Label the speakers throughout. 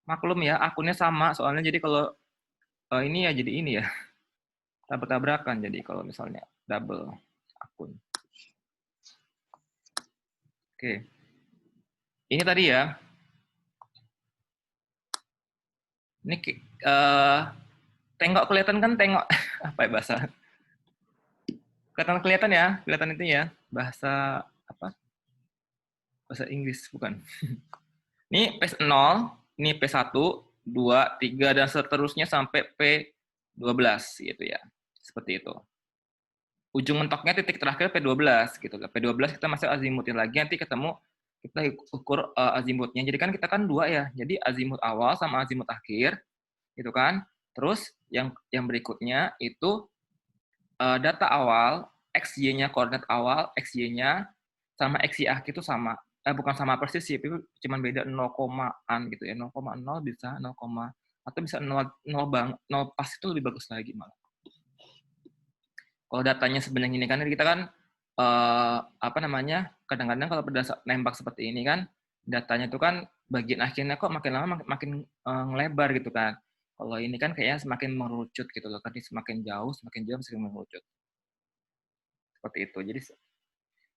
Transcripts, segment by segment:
Speaker 1: Maklum ya, akunnya sama soalnya, jadi kalau ini ya jadi ini ya, tabrak-tabrakan jadi kalau misalnya double akun. Oke. Ini tadi ya. Ini tengok kelihatan kan, tengok apa ya bahasa? Kelihatan ya, kelihatan itu ya. Bahasa apa? Bahasa Inggris bukan. Ini P0, ini P1, 2, 3 dan seterusnya sampai P12 gitu ya. Seperti itu. Ujung mentoknya titik terakhir P12 gitu. P12 kita masuk azimutin lagi, nanti ketemu kita ukur azimutnya. Jadi kan kita kan dua ya. Jadi azimut awal sama azimut akhir gitu kan. Terus yang berikutnya itu data awal, XY-nya koordinat awal, XY-nya sama XY akhir itu sama. Bukan sama persis sih, tapi cuma beda 0 komaan gitu ya. 0,0 bisa 0, atau bisa 0, 0 pas itu lebih bagus lagi malah. Kalau datanya sebenarnya ini kan kita kan apa namanya, kadang-kadang kalau berdasar nembak seperti ini kan datanya itu kan bagian akhirnya kok makin lama makin ngelebar gitu kan. Kalau ini kan kayaknya semakin mengerucut gitu loh, tadi semakin jauh semakin mengerucut. Seperti itu. Jadi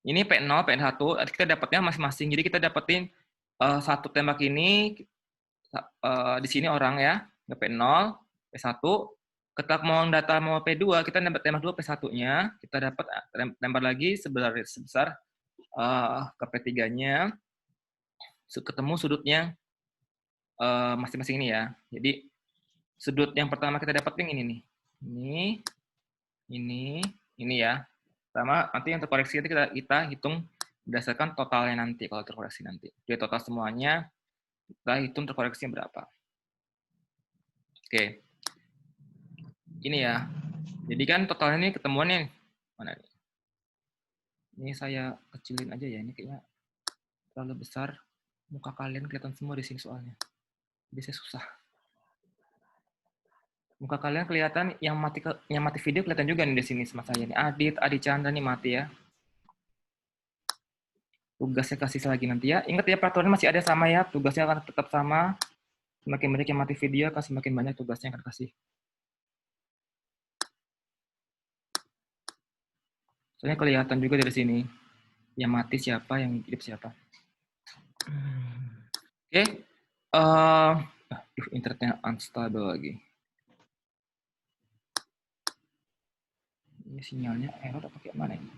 Speaker 1: ini P0, P1, kita dapatnya masing-masing. Jadi kita dapetin satu tembak ini di sini orang ya, P0, P1. Ketika mau data mau P2, kita tembak dulu P1-nya, kita dapat lempar lagi sebesar ke P3-nya, ketemu sudutnya masing-masing ini ya. Jadi sudut yang pertama kita dapetin ini nih. Ini ya. Pertama, nanti yang terkoreksi itu kita hitung berdasarkan totalnya nanti, kalau terkoreksi nanti. Jadi total semuanya, kita hitung terkoreksinya berapa. Oke. Ini ya. Jadi kan totalnya ini ketemuannya mana nih? Ini saya kecilin aja ya, ini kayaknya terlalu besar. Muka kalian kelihatan semua di sini soalnya. Jadi saya susah. Muka kalian kelihatan, yang mati video kelihatan juga nih di sini sama saya nih. Adi Chandra nih mati ya. Tugasnya kasih lagi nanti ya. Ingat ya, peraturannya masih ada sama ya. Tugasnya akan tetap sama. Semakin banyak yang mati video, semakin banyak tugasnya akan kasih. Soalnya kelihatan juga dari sini. Yang mati siapa, yang hidup siapa. Oke. Internetnya unstable lagi. Ini sinyalnya error apa kayak mana ini?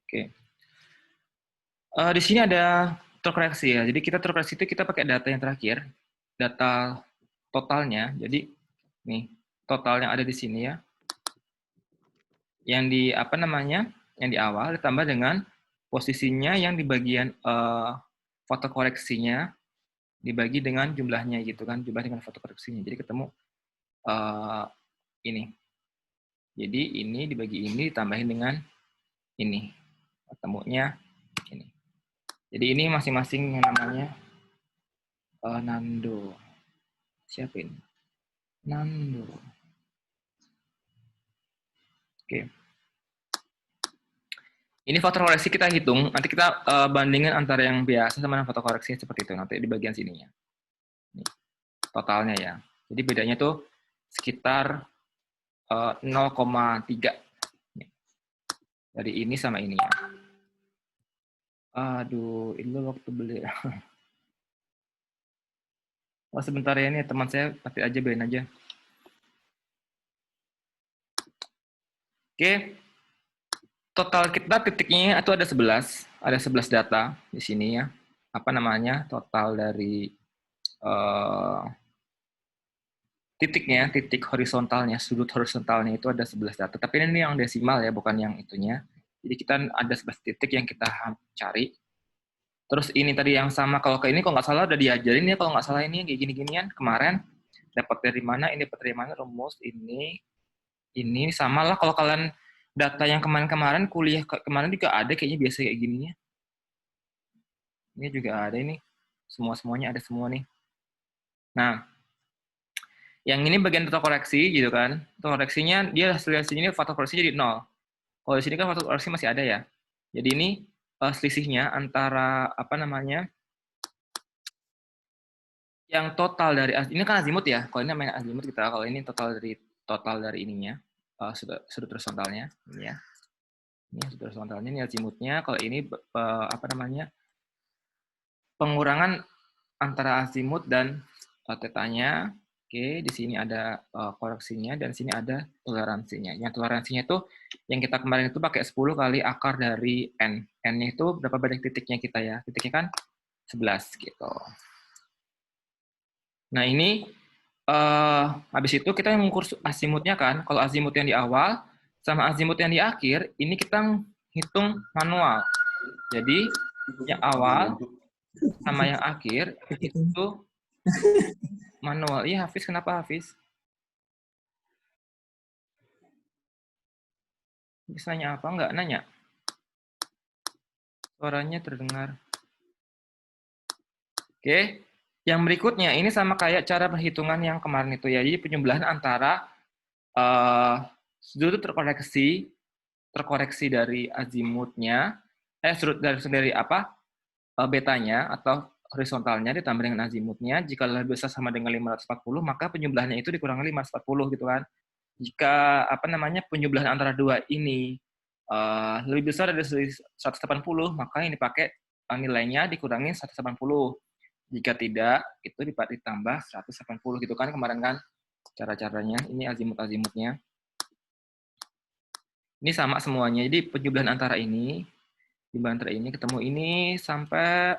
Speaker 1: Oke. Di sini ada terkoreksi ya. Jadi kita terkoreksi itu kita pakai data yang terakhir, data totalnya. Jadi nih total yang ada di sini ya. Yang di apa namanya? Yang di awal ditambah dengan posisinya yang di bagian foto koreksinya dibagi dengan jumlahnya gitu kan, jumlah dengan foto koreksinya. Jadi ketemu ini. Jadi ini dibagi ini ditambahin dengan ini. Ketemunya ini. Jadi ini masing-masing yang namanya Nando. Siapa ini? Nando. Oke. Ini faktor koreksi kita hitung. Nanti kita bandingin antara yang biasa sama yang foto koreksi seperti itu. Nanti di bagian sininya. Ini, totalnya ya. Jadi bedanya tuh sekitar 0,3. Dari ini sama ini ya. Aduh, ini waktu beli. Oh, sebentar ya, ini teman saya nanti aja beliin aja. Oke. Total kita titiknya itu ada 11. Ada 11 data di sini ya. Apa namanya? Total dari titiknya, titik horizontalnya, sudut horizontalnya itu ada 11 data. Tapi ini yang desimal ya, bukan yang itunya. Jadi kita ada 11 titik yang kita cari. Terus ini tadi yang sama, kalau ke ini kalau nggak salah udah diajarin ya, kalau nggak salah ini kayak gini-ginian kemarin. Dapat dari mana, ini dapat dari mana, rumus ini sama lah. Kalau kalian data yang kemarin-kemarin, kuliah kemarin juga ada kayaknya biasa kayak gininya. Ini juga ada ini. Semuanya ada semua nih. Nah, yang ini bagian total koreksi gitu kan. Total koreksinya dia hasilnya faktor koreksinya jadi 0. Kalau di sini kan faktor koreksi masih ada ya. Jadi ini selisihnya antara apa namanya? yang total dari ini kan azimut ya. Kalau ini namanya azimut kita, kalau ini total dari ininya, sudut horizontalnya ini ya. Ini sudut horizontalnya, ini azimutnya. Kalau ini apa namanya? Pengurangan antara azimut dan tetanya. Oke, di sini ada koreksinya dan sini ada toleransinya. Yang toleransinya itu yang kita kemarin itu pakai 10 kali akar dari n. N-nya itu berapa banyak titiknya kita ya? Titiknya kan 11 gitu. Nah, ini habis itu kita mengukur azimutnya kan. Kalau azimut yang di awal sama azimut yang di akhir, ini kita hitung manual. Jadi yang awal sama yang akhir itu manual. Iya, Hafiz, kenapa Hafiz? Bisa nanya apa? Enggak nanya. Suaranya terdengar. Oke. Yang berikutnya, ini sama kayak cara perhitungan yang kemarin itu ya. Jadi penjumlahan antara sudut terkoreksi dari azimutnya, sudut dari apa? Betanya atau horizontalnya ditambah dengan azimutnya. Jika lebih besar sama dengan 540, maka penjumlahannya itu dikurangi 540 gitu kan. Jika apa namanya penjumlahan antara dua ini lebih besar dari 180, maka ini pakai nilainya dikurangi 180. Jika tidak, itu ditambah 180 gitu kan kemarin kan cara-caranya. Ini azimut-azimutnya. Ini sama semuanya. Jadi penjumlahan antara ini, ketemu ini sampai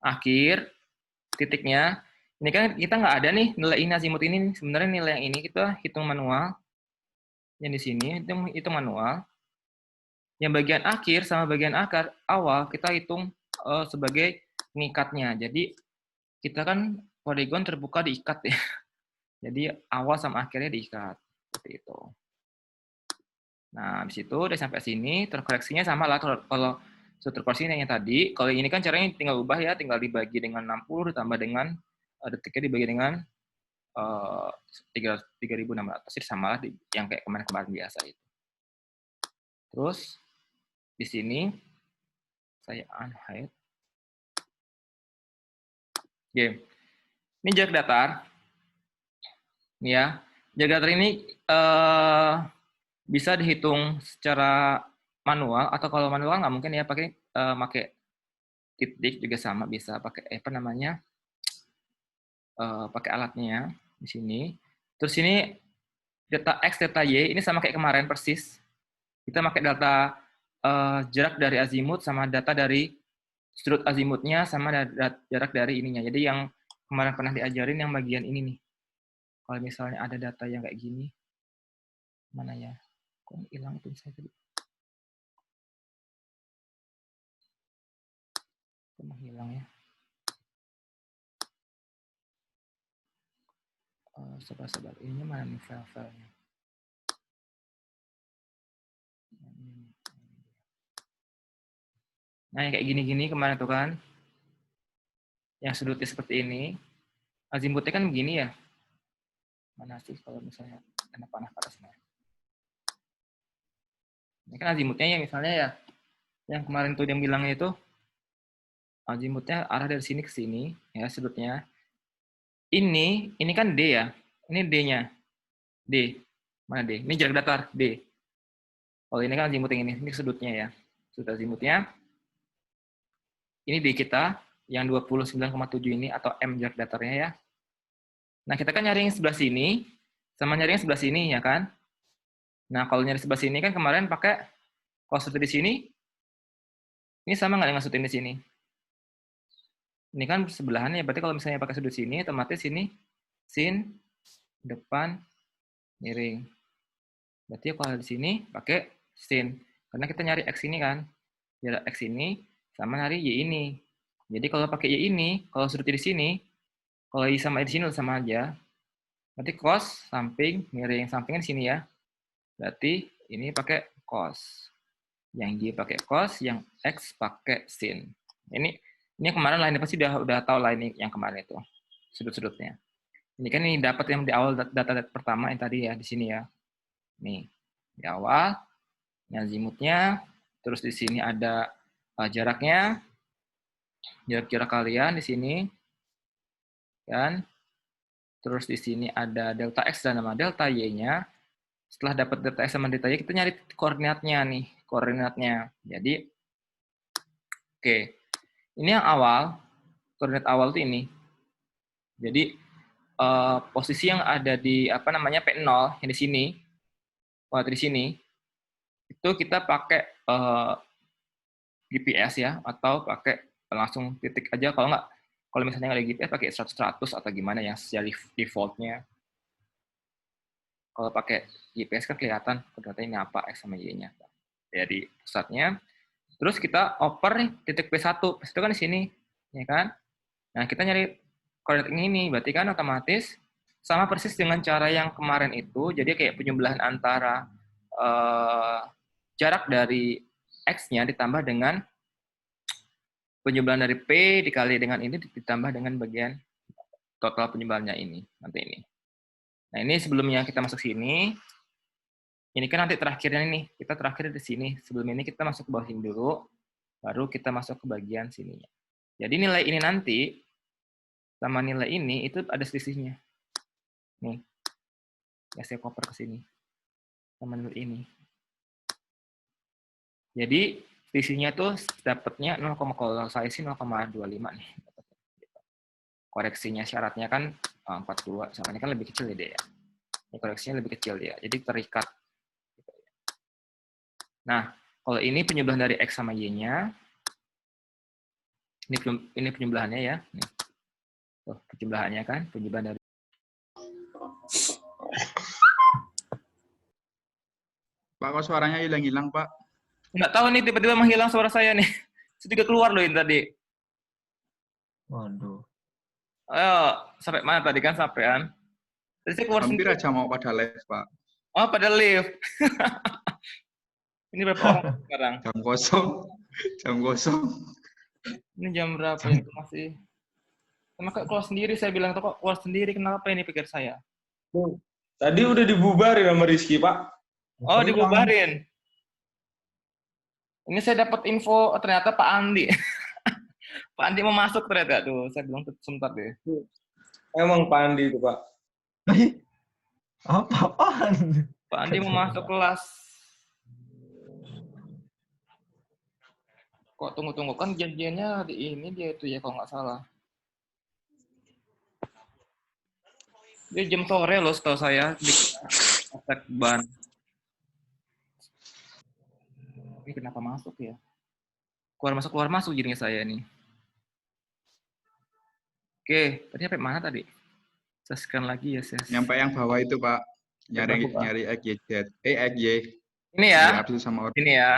Speaker 1: akhir titiknya. Ini kan kita nggak ada nih nilai ini azimut ini. Sebenarnya nilai yang ini kita hitung manual. Yang di sini itu manual. Yang bagian akhir sama bagian akar awal kita hitung sebagai pengikatnya. Jadi kita kan poligon terbuka diikat ya. Jadi awal sama akhirnya diikat seperti itu. Nah, habis itu udah sampai sini, terkoreksinya sama lah kalau terkoreksinya yang tadi. Kalau ini kan caranya tinggal ubah ya, tinggal dibagi dengan 60 ditambah dengan detiknya dibagi dengan 3.600. Jadi sama lah yang kayak kemarin-kemarin biasa itu. Terus di sini saya unhide. Oke. Ini jarak datar. Ini ya. Jarak datar ini bisa dihitung secara manual atau kalau manual nggak mungkin ya pakai titik juga sama bisa pakai apa namanya pakai alatnya di sini. Terus ini data x data y ini sama kayak kemarin persis. Kita pakai data jarak dari azimut sama data dari sudut azimutnya sama jarak dari ininya. Jadi yang kemarin pernah diajarin yang bagian ini nih. Kalau misalnya ada data yang kayak gini, mana ya? Kok hilang itu saya tadi? Kok menghilang ya? Sabar-sabar. Ini mana nih file-filenya? Nah, yang kayak gini-gini kemarin tuh kan, yang sudutnya seperti ini, azimutnya kan begini ya. Mana sih kalau misalnya ada panah parasnya? Ini kan azimutnya ya misalnya ya, yang kemarin tuh yang bilangnya itu, azimutnya arah dari sini ke sini, ya sudutnya. Ini kan D ya, ini D-nya, D. Mana D? Ini jarak datar, D. Oh ini kan azimut yang ini sudutnya ya, sudut azimutnya. Ini D kita, yang 29,7 ini atau M jarak datarnya ya. Nah, kita kan nyari yang sebelah sini, sama nyari yang sebelah sini, ya kan? Nah, kalau nyari sebelah sini kan kemarin pakai, kalau sudut di sini, ini sama nggak dengan sudut di sini? Ini kan sebelahan ya, berarti kalau misalnya pakai sudut sini, otomatis ini sin, depan, miring. Berarti kalau di sini pakai sin, karena kita nyari X ini kan, jarak X ini, sama nyari Y ini. Jadi kalau pakai Y ini, kalau sudut di sini, kalau Y sama Y di sini sama aja, berarti cos, samping, miring. Sampingnya di sini ya. Berarti ini pakai cos. Yang Y pakai cos, yang X pakai sin. Ini kemarin lah, ini pasti udah tahu lah ini yang kemarin itu. Sudut-sudutnya. Ini kan ini dapat yang di awal data pertama yang tadi ya, di sini ya. Nih, di awal, ini azimutnya, terus di sini ada jaraknya, jarak kalian di sini. kan? Terus di sini ada delta X dan nama delta Y-nya. Setelah dapat delta X sama delta Y, kita nyari koordinatnya nih, koordinatnya. Jadi, oke. Ini yang awal, koordinat awal itu ini. Jadi, posisi yang ada di, P0, yang di sini, di sini, itu kita pakai GPS ya, atau pakai langsung titik aja, kalau misalnya nggak ada GPS, pakai 100 atau gimana ya, secara defaultnya. Kalau pakai GPS kan kelihatan koordinatnya ini apa, X sama Y-nya. Jadi pusatnya. Terus kita oper nih titik P1. P1 kan di sini, ya kan? Nah, kita nyari koordinat ini, berarti kan otomatis sama persis dengan cara yang kemarin itu. Jadi kayak penjumlahan antara jarak dari X-nya ditambah dengan penjumlahan dari P dikali dengan ini ditambah dengan bagian total penjumlahannya ini, nanti ini. Nah, ini sebelumnya kita masuk sini. Ini kan nanti terakhirnya nih, kita terakhir di sini. Sebelum ini kita masuk ke bawah sini dulu, baru kita masuk ke bagian sininya. Jadi nilai ini nanti, sama nilai ini, itu ada selisihnya. Nih, ya saya koper ke sini. Sama nilai ini. Jadi, selisihnya tuh dapatnya 0, kalau saya sih 0,25 nih. Koreksinya syaratnya kan 42, sama ini kan lebih kecil ya dia. Ini koreksinya lebih kecil dia, jadi terikat. Nah, kalau ini penjumlahan dari X sama Y-nya, ini penjumlahannya ya. Nih. Tuh, penjumlahannya kan, penjumlahan dari
Speaker 2: Pak, kok suaranya hilang-hilang, Pak?
Speaker 1: nggak tahu nih, tiba-tiba menghilang suara saya nih. Sedikit keluar loh ini tadi.
Speaker 3: Waduh.
Speaker 1: Ayo, sampai mana tadi kan sampean? Tadi saya keluar
Speaker 2: Hampir
Speaker 1: sendiri.
Speaker 2: aja mau pada live, Pak.
Speaker 1: Oh, pada live. Ini berapa orang sekarang?
Speaker 2: Jam kosong. Jam kosong.
Speaker 1: Ini jam berapa ya? Masih. Kenapa keluar sendiri? Saya bilang, kok keluar sendiri? Kenapa ini pikir saya?
Speaker 3: Tadi udah dibubarin sama Rizky, Pak.
Speaker 1: Oh, dibubarin. Ini saya dapat info, ternyata Pak Andi. Pak Andi mau masuk ternyata. Tuh, saya bilang sebentar deh.
Speaker 3: Emang Pak Andi itu, Pak.
Speaker 4: Apa-apaan?
Speaker 1: Pak Andi mau masuk kelas. Kok tunggu-tunggu, kan janjiannya di ini dia itu ya, kalau nggak salah. Dia jam sore loh setahu saya di efek ban. Ini kenapa masuk ya? Keluar masuk jadinya saya nih. Oke, tadi sampai mana tadi? Saya scan lagi ya, saya.
Speaker 2: Nyampe yang bawah itu, Pak. Nyari XYZ. XY.
Speaker 1: Ini ya.
Speaker 2: Sama orang.
Speaker 1: Ini ya.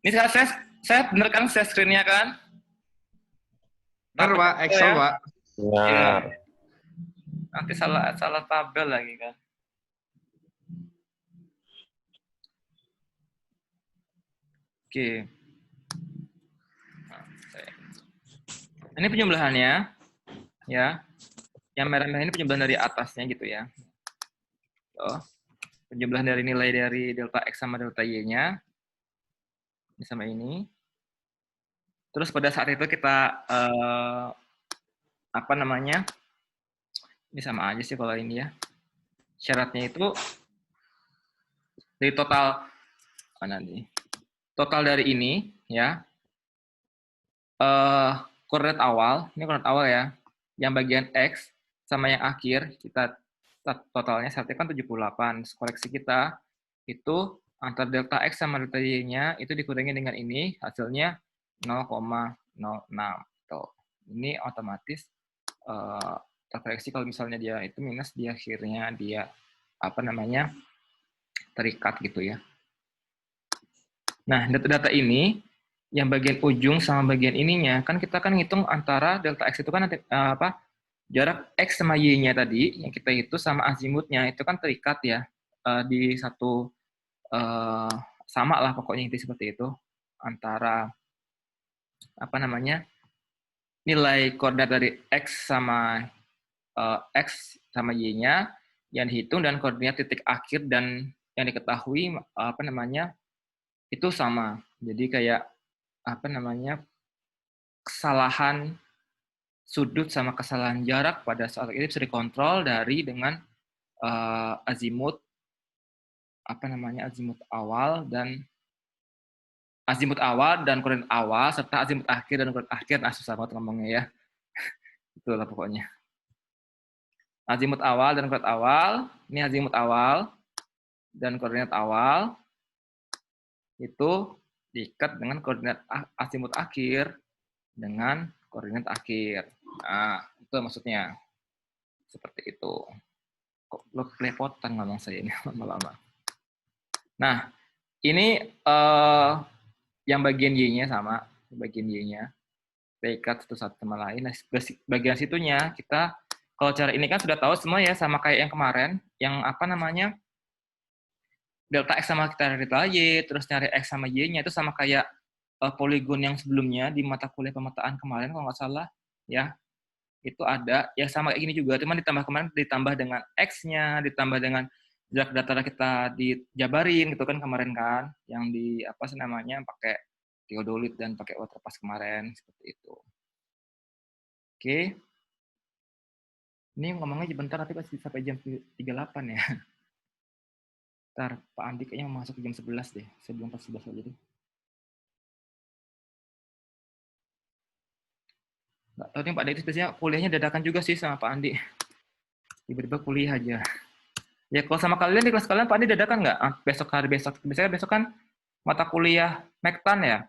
Speaker 1: Ini sekarang saya bener kan share screen-nya kan?
Speaker 2: Bener, Pak. Excel,
Speaker 1: ya?
Speaker 2: Pak.
Speaker 3: Benar.
Speaker 1: Nanti salah tabel lagi kan. Oke. Ini penjumlahannya, ya. Yang merah-merah ini penjumlahan dari atasnya gitu ya. Penjumlahan dari nilai dari delta X sama delta Y-nya. Ini sama ini. Terus pada saat itu kita, ini sama aja sih kalau ini ya. Syaratnya itu, dari total, total dari ini, ya, koordinat awal, ini koordinat awal ya, yang bagian X sama yang akhir, kita totalnya syaratnya kan 78, koreksi kita, itu antara delta X sama delta Y-nya, itu dikurangi dengan ini, hasilnya 0,06. Tuh. Ini otomatis terkoreksi kalau misalnya dia itu minus, di akhirnya dia, terikat gitu ya. Nah, data-data ini, yang bagian ujung sama bagian ininya, kan kita kan ngitung antara delta X itu kan jarak X sama Y-nya tadi, yang kita itu sama azimutnya, itu kan terikat ya, di satu, sama lah pokoknya inti seperti itu, antara, nilai koordinat dari X sama Y-nya, yang dihitung, dan koordinat titik akhir dan yang diketahui, itu sama. Jadi kayak, kesalahan sudut sama kesalahan jarak pada saat ini bisa dikontrol dengan azimut azimut awal dan koordinat awal serta azimut akhir dan koordinat akhir. Nah, susah banget ngomongnya ya. Itulah pokoknya. Azimut awal dan koordinat awal, ini azimut awal dan koordinat awal itu diikat dengan koordinat azimut akhir dengan koordinat akhir. Nah, itu maksudnya. Seperti itu. Kok lo kelepotan ngomong saya ini lama-lama. Nah, ini yang bagian Y-nya sama, bagian Y-nya. Terikat satu sama lain. Nah, bagian situnya kita, kalau cara ini kan sudah tahu semua ya, sama kayak yang kemarin, yang delta X sama kita delta Y, terus nyari X sama Y-nya, itu sama kayak poligon yang sebelumnya di mata kuliah pemetaan kemarin, kalau nggak salah, ya. Itu ada, ya sama kayak gini juga, cuman ditambah dengan X-nya, ditambah dengan jarak data kita dijabarin, gitu kan kemarin kan, yang pakai theodolit dan pakai waterpass kemarin, seperti itu. Oke. Ini ngomongnya bentar, tapi pasti sampai jam 38 ya. Ntar, Pak Andi kayaknya mau masuk jam 11 deh, sebelum pas 11 aja deh. Nggak tahu nih Pak Andi, biasanya kuliahnya dadakan juga sih sama Pak Andi. Tiba-tiba kuliah aja. Ya kalau sama kalian, di kelas kalian Pak Andi dadakan nggak? Biasanya besok kan mata kuliah Mektan ya?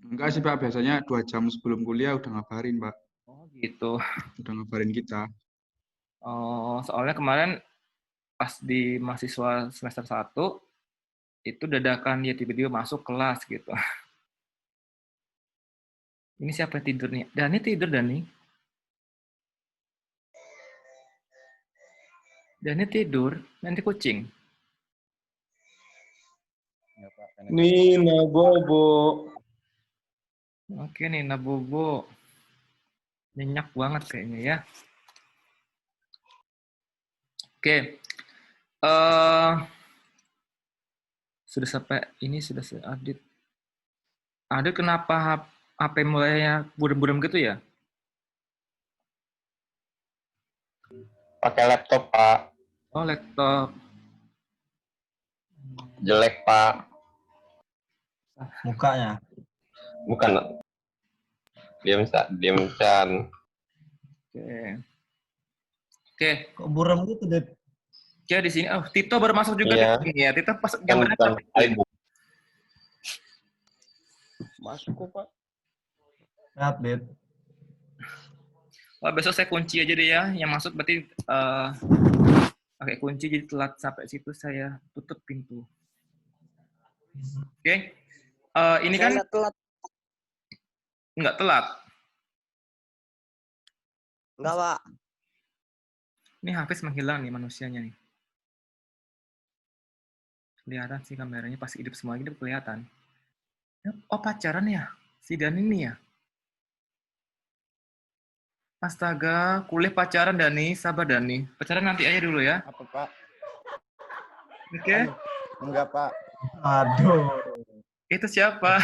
Speaker 2: Enggak sih Pak, biasanya 2 jam sebelum kuliah udah ngabarin Pak.
Speaker 1: Oh gitu.
Speaker 2: Udah ngabarin kita.
Speaker 1: Oh, soalnya kemarin pas di mahasiswa semester 1, itu dadakan dia tiba-tiba masuk kelas gitu. Ini siapa yang tidur nih? Dani tidur, Dani. Dani tidur, nanti kucing.
Speaker 3: Nina Bobo.
Speaker 1: Oke, Nina Bobo. Nyenyak banget kayaknya ya. Oke. Sudah sampai ini sudah Adit. Adit kenapa HP mulainya buram-buram gitu ya?
Speaker 4: Pakai laptop, Pak.
Speaker 1: Oh, laptop.
Speaker 4: Jelek, Pak.
Speaker 5: Mukanya.
Speaker 4: Bukan. Diam, Chan.
Speaker 1: Oke.
Speaker 5: Kok buram gitu, Dep?
Speaker 1: Ya di sini. Oh, Tito baru masuk juga
Speaker 4: Iya.
Speaker 1: di sini ya. Tito pas
Speaker 4: Kan bukan iBook.
Speaker 3: Masuk kok, Pak.
Speaker 5: Lihat, Dep.
Speaker 1: Oh, besok saya kunci aja deh ya. Yang masuk berarti pakai kunci, jadi telat sampai situ saya tutup pintu. Oke. Ini kan nggak telat.
Speaker 6: Enggak, Pak.
Speaker 1: Ini Hafiz menghilang nih manusianya nih. Kelihatan sih kameranya pas hidup semua hidup kelihatan. Oh, pacaran ya? Si Dan ini ya? Astaga, kuliah pacaran Dani, sabar Dani. Pacaran nanti aja dulu ya.
Speaker 7: Apa Pak?
Speaker 1: Oke.
Speaker 7: Enggak Pak.
Speaker 5: Aduh.
Speaker 1: Itu siapa?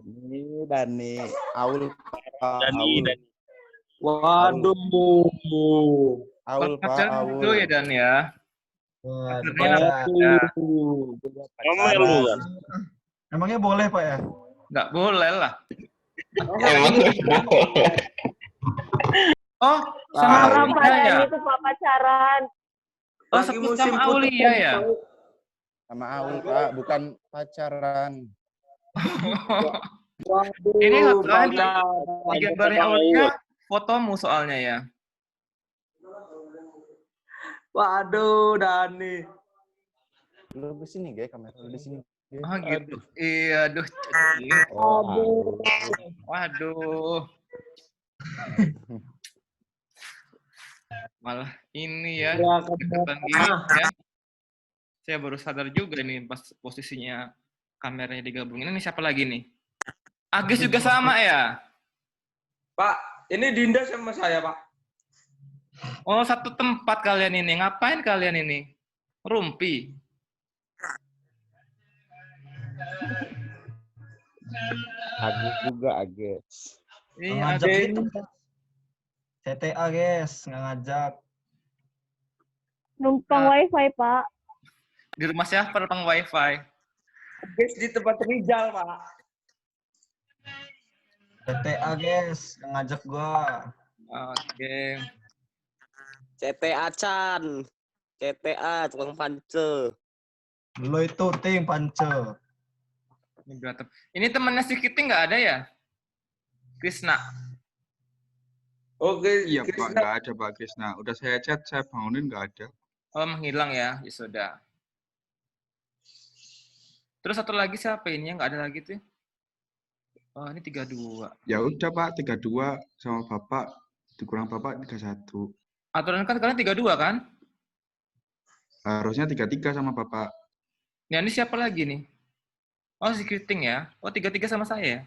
Speaker 7: Ini Dani. Aul Pak.
Speaker 3: Dani.
Speaker 7: Waduh. Aul Pak.
Speaker 1: Pacaran
Speaker 7: Aul.
Speaker 1: dulu ya Dan ya.
Speaker 3: Ngomel lu kan?
Speaker 5: Emangnya boleh, Pak ya?
Speaker 1: Nggak boleh lah.
Speaker 4: Emang
Speaker 1: Oh, sama Aulia ya?
Speaker 6: Itu Pak pacaran.
Speaker 1: Oh, sama Aulia ya?
Speaker 7: Sama Aul Pak, bukan pacaran.
Speaker 1: Ini di gambarnya Aulia fotomu soalnya ya.
Speaker 3: Waduh, Dani.
Speaker 7: Lu di sini, guys, kamera lu di sini.
Speaker 1: Oh gitu. Iya, aduh. Waduh. Malah ini ya. Deketan gini ya. Saya baru sadar juga nih pas posisinya kameranya digabungin. Ini siapa lagi nih? Agus juga sama ya?
Speaker 3: Pak, ini Dinda sama saya, Pak.
Speaker 1: Oh, satu tempat kalian ini. Ngapain kalian ini? Rumpi.
Speaker 7: Agus juga Agus.
Speaker 5: Nggak
Speaker 1: Ini
Speaker 5: ngajak
Speaker 1: ada
Speaker 5: gitu. CTA guys, nggak ngajak.
Speaker 6: Numpang wifi, Pak.
Speaker 1: di rumah siapa tentang wifi?
Speaker 3: Guys di tempat Rizal, Pak.
Speaker 5: CTA guys, nggak ngajak gua.
Speaker 1: Oke.
Speaker 6: CTA Chan. CTA tukang pance.
Speaker 5: Lo itu ting pance.
Speaker 1: Ini berantem. Ini temannya si Kiting nggak ada ya? Krisna.
Speaker 3: Oke,
Speaker 2: Iya Pak,
Speaker 3: Krisna.
Speaker 2: nggak ada Pak Krisna. Udah saya chat, saya bangunin nggak ada.
Speaker 1: Oh, menghilang ya? Ya sudah. Terus satu lagi siapa ini yang nggak ada lagi tuh? Oh, ini 32.
Speaker 2: Ya udah Pak, 32 sama Bapak, dikurang Bapak 31.
Speaker 1: Aturan kan kalian 32 kan?
Speaker 2: Harusnya 33 sama Bapak.
Speaker 1: Ya, ini siapa lagi nih? Oh, si Kiting ya? Oh, 33 sama saya ya?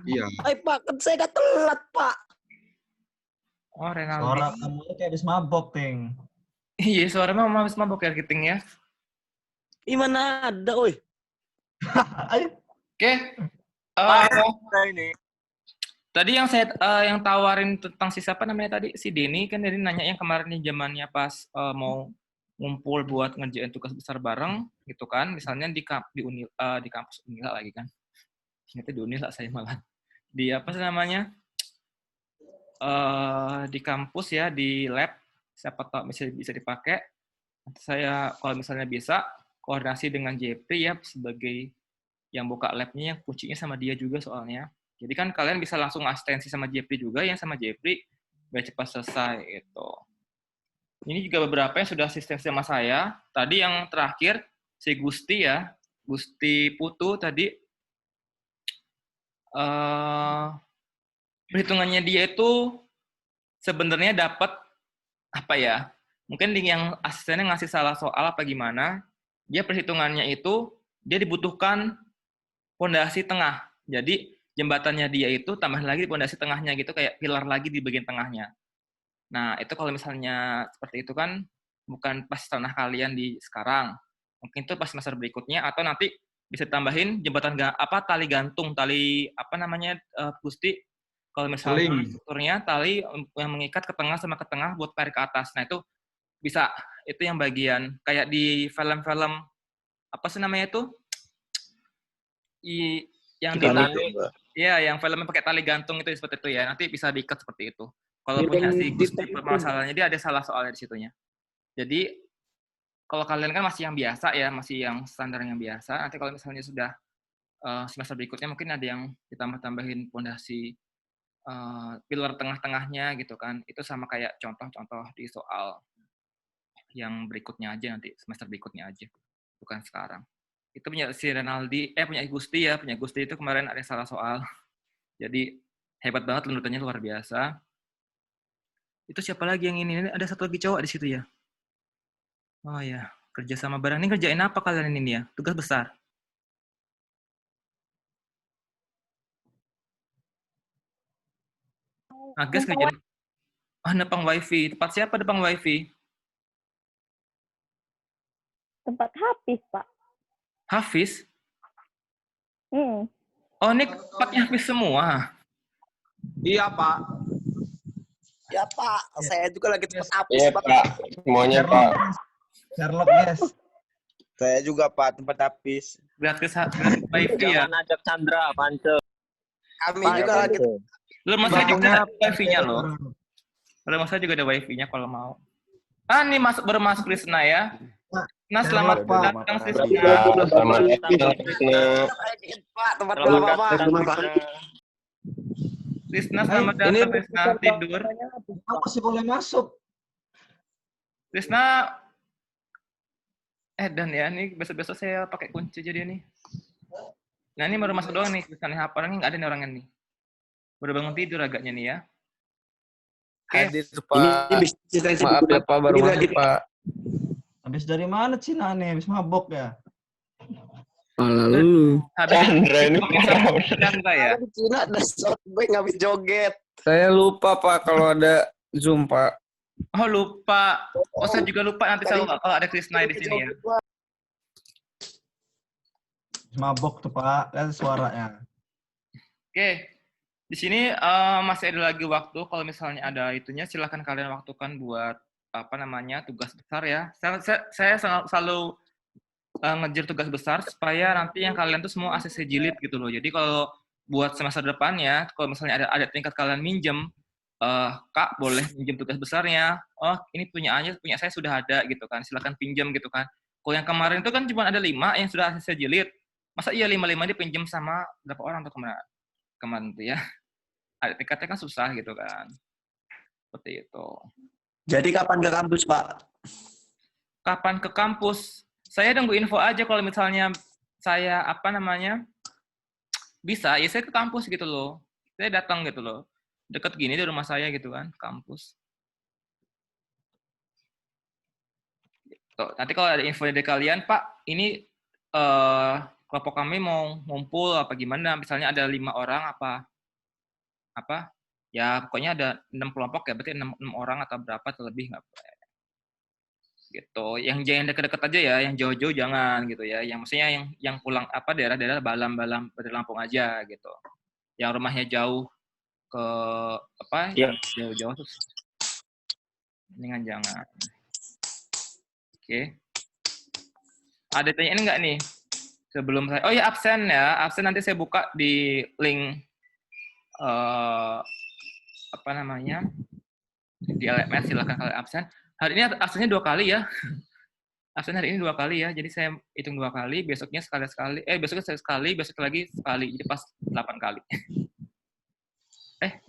Speaker 2: Iya.
Speaker 6: Hai Pak, kan saya udah telat Pak.
Speaker 1: Oh, Renaldi.
Speaker 5: Suara kamu tuh kayak habis mabok ting.
Speaker 1: Iya, suaranya mau habis mabok ya Kiting ya.
Speaker 6: Gimana ada, oi?
Speaker 5: Ayo.
Speaker 1: Oke.
Speaker 6: Ini.
Speaker 1: Tadi yang saya yang tawarin tentang si siapa namanya tadi? Si Denny kan dari nanya yang kemarin zamannya pas mau ngumpul buat ngerjain tugas besar bareng gitu kan. Misalnya di kampus Unila lagi kan. Ternyata di Unila saya malah. Di apa sih namanya? Di kampus ya, di lab, siapa tahu bisa dipakai. Nanti saya kalau misalnya bisa koordinasi dengan Jepri ya sebagai yang buka labnya, yang kuncinya sama dia juga soalnya. Jadi kan kalian bisa langsung asistensi sama Jepri juga, yang sama Jepri biar cepat selesai gitu. Ini juga beberapa yang sudah asistensi sama saya. Tadi yang terakhir si Gusti ya, Gusti Putu tadi perhitungannya dia itu sebenarnya dapat apa ya? Mungkin yang asistennya ngasih salah soal apa gimana? Dia perhitungannya itu dia dibutuhkan pondasi tengah. Jadi jembatannya dia itu tambah lagi pondasi tengahnya gitu, kayak pilar lagi di bagian tengahnya. Nah, itu kalau misalnya seperti itu kan bukan pas tanah kalian di sekarang. Mungkin itu pas semester berikutnya atau nanti bisa tambahin jembatan tali gantung, tali apa namanya Gusti, kalau misalnya
Speaker 2: Seling.
Speaker 1: strukturnya tali yang mengikat ke tengah sama ke tengah buat tarik ke atas. Nah, itu bisa, itu yang bagian kayak di film-film apa sih namanya itu? Yang di ya, yang filmnya pakai tali gantung itu seperti itu ya. Nanti bisa diikat seperti itu. Kalau punya si Gusti permasalahannya dia ada salah soalnya di situnya. Jadi kalau kalian kan masih yang biasa ya, masih yang standar yang biasa. Nanti kalau misalnya sudah semester berikutnya mungkin ada yang ditambah-tambahin pondasi pilar tengah-tengahnya gitu kan. Itu sama kayak contoh-contoh di soal yang berikutnya aja nanti, semester berikutnya aja. Bukan sekarang. Itu punya si Renaldi, punya Gusti ya, punya Gusti itu kemarin ada salah soal. Jadi hebat banget, lenutannya luar biasa. Itu siapa lagi yang ini? Ada satu lagi cowok di situ ya. Oh ya, kerja sama bareng. Ini kerjain apa kalian ini ya? Tugas besar. Agus kerjain. Nepang wifi. Tempat siapa nepang wifi?
Speaker 6: Tempat Hafiz, Pak.
Speaker 1: Hafiz?
Speaker 6: Hmm.
Speaker 1: Oh, ini tempatnya Hafiz semua.
Speaker 3: Iya, Pak.
Speaker 6: Ya Pak, saya juga lagi tempat Hafiz,
Speaker 4: Iya
Speaker 6: Pak.
Speaker 4: Pak, semuanya Pak.
Speaker 5: Sherlock guys.
Speaker 7: Saya juga Pak tempat Hafiz.
Speaker 1: Gratis wifi ya.
Speaker 6: Jangan ajak Chandra, Pance. Kami
Speaker 7: Pak,
Speaker 6: juga lagi.
Speaker 1: Rumah saya juga ada wifi-nya loh. Rumah saya juga ada wifi-nya kalau mau. Ini baru masuk Krisna ya. Nah, selamat
Speaker 5: Pak.
Speaker 1: datang Krisna.
Speaker 4: Selamat datang Krisna.
Speaker 6: Pak, tempat
Speaker 1: Selamat
Speaker 6: Bapak.
Speaker 1: Krisna, selamat datang Krisna. Tidur.
Speaker 5: Aku masih boleh masuk.
Speaker 1: Krisna, dan ya, ini besok-besok saya pakai kunci jadi nih. Nah, ini baru masuk doang nih, Krisna nih. Orangnya nggak ada nih orangnya nih. Baru bangun tidur agaknya nih ya. Oke.
Speaker 7: Hadir Pak.
Speaker 6: Maaf ya Pak, baru masuk
Speaker 7: Pak.
Speaker 5: Habis dari mana Cina nih? Habis mabok ya?
Speaker 1: Habis
Speaker 4: Chandra ini
Speaker 1: Chandra ya.
Speaker 6: Di Cina ada shotback nggak bisa joget.
Speaker 7: Saya lupa Pak kalau ada Zoom Pak.
Speaker 1: Oh, lupa. Oh, saya juga lupa nanti saya kalau ada Krisna di sini ya.
Speaker 5: Mabok tuh Pak, kan suaranya.
Speaker 1: Oke. Di sini masih ada lagi waktu. Kalau misalnya ada itunya, silakan kalian waktukan buat apa namanya tugas besar ya. Saya selalu ngejar tugas besar supaya nanti yang kalian tuh semua ACC jilid gitu loh. Jadi kalau buat semester depannya, kalau misalnya ada tingkat kalian minjem, Kak boleh minjem tugas besarnya. Oh ini punya saya sudah ada gitu kan. Silakan pinjam gitu kan. Kalau yang kemarin itu kan cuma ada 5 yang sudah ACC jilid. Masa iya 5 dipinjam sama berapa orang tuh kemarin tuh ya? Ada tingkatnya kan susah gitu kan. Seperti itu.
Speaker 6: Jadi kapan ke kampus, Pak?
Speaker 1: Kapan ke kampus? Saya nunggu info aja kalau misalnya saya apa namanya bisa, ya saya ke kampus gitu loh. Saya datang gitu loh. Deket gini di rumah saya gitu kan, kampus. Tuh, nanti kalau ada info dari kalian, Pak, ini kelompok kami mau ngumpul apa gimana? Misalnya ada 5 orang apa ya pokoknya ada 6 kelompok ya, berarti 6 orang atau berapa atau lebih nggak boleh. Gitu. Yang jangan deket-deket aja ya, yang jauh-jauh jangan gitu ya. Yang maksudnya yang pulang apa daerah-daerah Balam dari Lampung aja gitu. Yang rumahnya jauh ke apa?
Speaker 4: Ya.
Speaker 1: Jauh-jauh terus mendingan jangan. Oke. Ada tanyain nggak nih? Sebelum saya, oh ya absen ya, absen nanti saya buka di link apa namanya di LMS, silakan kalian absen. Hari ini absennya 2 kali ya. Absen hari ini 2 kali ya, jadi saya hitung 2 kali, besoknya sekali, besoknya sekali, besok lagi sekali, jadi pas 8 kali.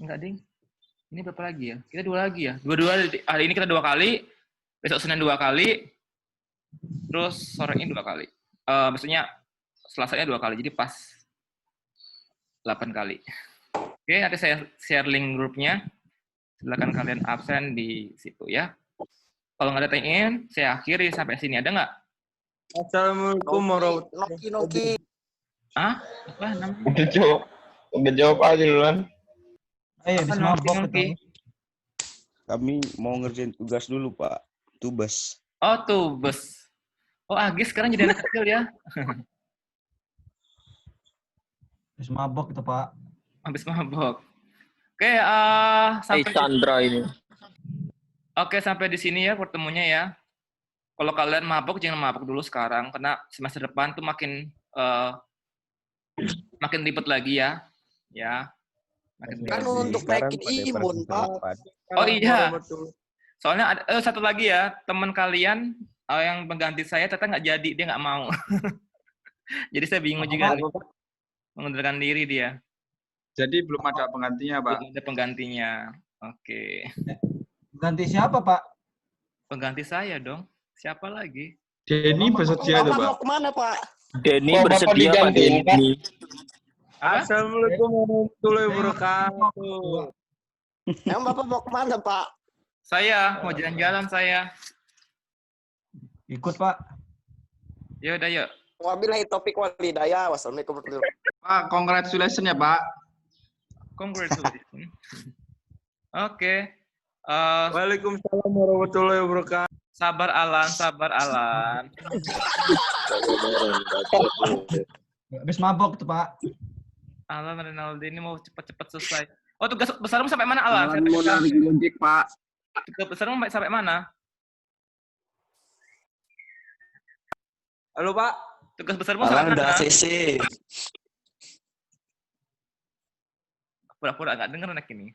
Speaker 1: Enggak ding, ini berapa lagi ya? Kita 2 lagi ya, hari ini kita 2 kali, besok Senin 2 kali, terus sore ini 2 kali. Maksudnya Selasanya 2 kali, jadi pas 8 kali. Oke, nanti saya share link grupnya. Silakan kalian absen di situ ya. Kalau nggak ada tanyain, saya akhiri sampai sini. Ada nggak?
Speaker 3: Assalamualaikum warahmatullahi
Speaker 6: Noki.
Speaker 1: Apa namanya?
Speaker 4: Udah jawab aja duluan.
Speaker 5: Habis mabok
Speaker 1: Noki.
Speaker 7: Kami mau ngerjain tugas dulu, Pak. Tubes.
Speaker 1: Oh, tubes. Oh, Agis sekarang jadi anak kecil ya.
Speaker 5: Habis mabok itu Pak.
Speaker 1: Habis mabok. Oke, sampai
Speaker 4: Chandra ini.
Speaker 1: Oke, sampai di sini ya pertemuannya ya. Kalau kalian mabok jangan mabok dulu sekarang karena semester depan tuh makin ribet lagi ya. Ya. Makin
Speaker 6: Kan
Speaker 1: ribet.
Speaker 6: untuk naikin imun, Pak.
Speaker 1: Oh iya. Soalnya ada satu lagi ya, teman kalian yang pengganti saya ternyata nggak jadi, dia nggak mau. Jadi saya bingung juga nih. Mengundurkan diri dia.
Speaker 2: Jadi belum ada penggantinya, Pak.
Speaker 1: Belum ada penggantinya. Oke.
Speaker 5: Ganti siapa Pak?
Speaker 1: Pengganti saya dong. Siapa lagi?
Speaker 2: Denny bersedia tuh,
Speaker 6: Bapak
Speaker 2: Pak.
Speaker 6: mau kemana, Pak?
Speaker 4: Denny bersedia, Pak
Speaker 3: digantiin,
Speaker 4: Denny.
Speaker 3: Assalamualaikum warahmatullahi wabarakatuh.
Speaker 6: Emang Bapak mau kemana, Pak?
Speaker 1: Saya mau jalan-jalan saya.
Speaker 5: Ikut Pak.
Speaker 1: Ya udah yuk.
Speaker 6: Wabillahi taufiq wal hidayah. Wassalamualaikum warahmatullahi wabarakatuh.
Speaker 2: Pak, congratulations ya, Pak.
Speaker 1: Congratulations. Oke.
Speaker 3: Waalaikumsalam warahmatullahi wabarakatuh.
Speaker 1: Sabar Alan.
Speaker 5: Habis mabok tuh Pak.
Speaker 1: Alan Rinaldi ini mau cepat-cepat selesai. Oh, tugas besarmu sampai mana Alan?
Speaker 2: Mau narik logik, Pak.
Speaker 1: Tugas besarmu sampai mana?
Speaker 3: Halo, Pak.
Speaker 1: Tugas besarmu sampai
Speaker 6: Alang udah
Speaker 1: mana?
Speaker 6: ACC.
Speaker 1: Pura-pura nggak denger anak ini.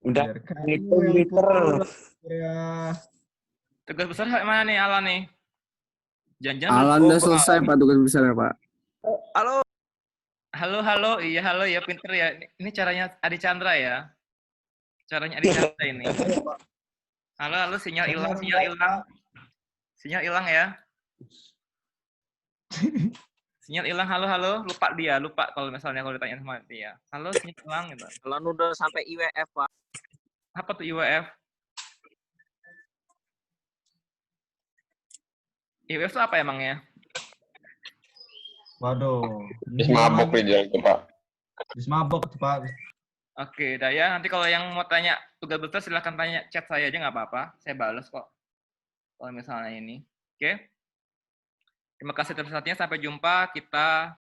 Speaker 6: Udah
Speaker 5: Hitung
Speaker 6: liter.
Speaker 5: Ya.
Speaker 1: Tugas besar sampai mana nih Alan nih? Jangan-jangan
Speaker 8: Alan udah selesai Pak tugas besarnya Pak.
Speaker 1: Halo, iya halo ya, pinter ya. Ini caranya Adi Chandra ya. Caranya Adi Chandra ini. Halo, sinyal hilang. Sinyal hilang ya. Sinyal hilang, halo. Lupa kalau misalnya kalau ditanya sama dia. Halo, sinyal hilang gitu.
Speaker 8: Alan udah sampai IWF Pak.
Speaker 1: Apa tuh IWF? IWF itu apa emangnya?
Speaker 5: Waduh.
Speaker 4: Habis mabok nih jalan tuh, Pak.
Speaker 5: Habis mabok tuh Pak.
Speaker 1: Oke, Daya. Nanti kalau yang mau tanya tugas besar silahkan tanya chat saya aja nggak apa-apa. Saya balas kok. Kalau misalnya ini. Oke. Terima kasih atas perhatiannya. Sampai jumpa. Kita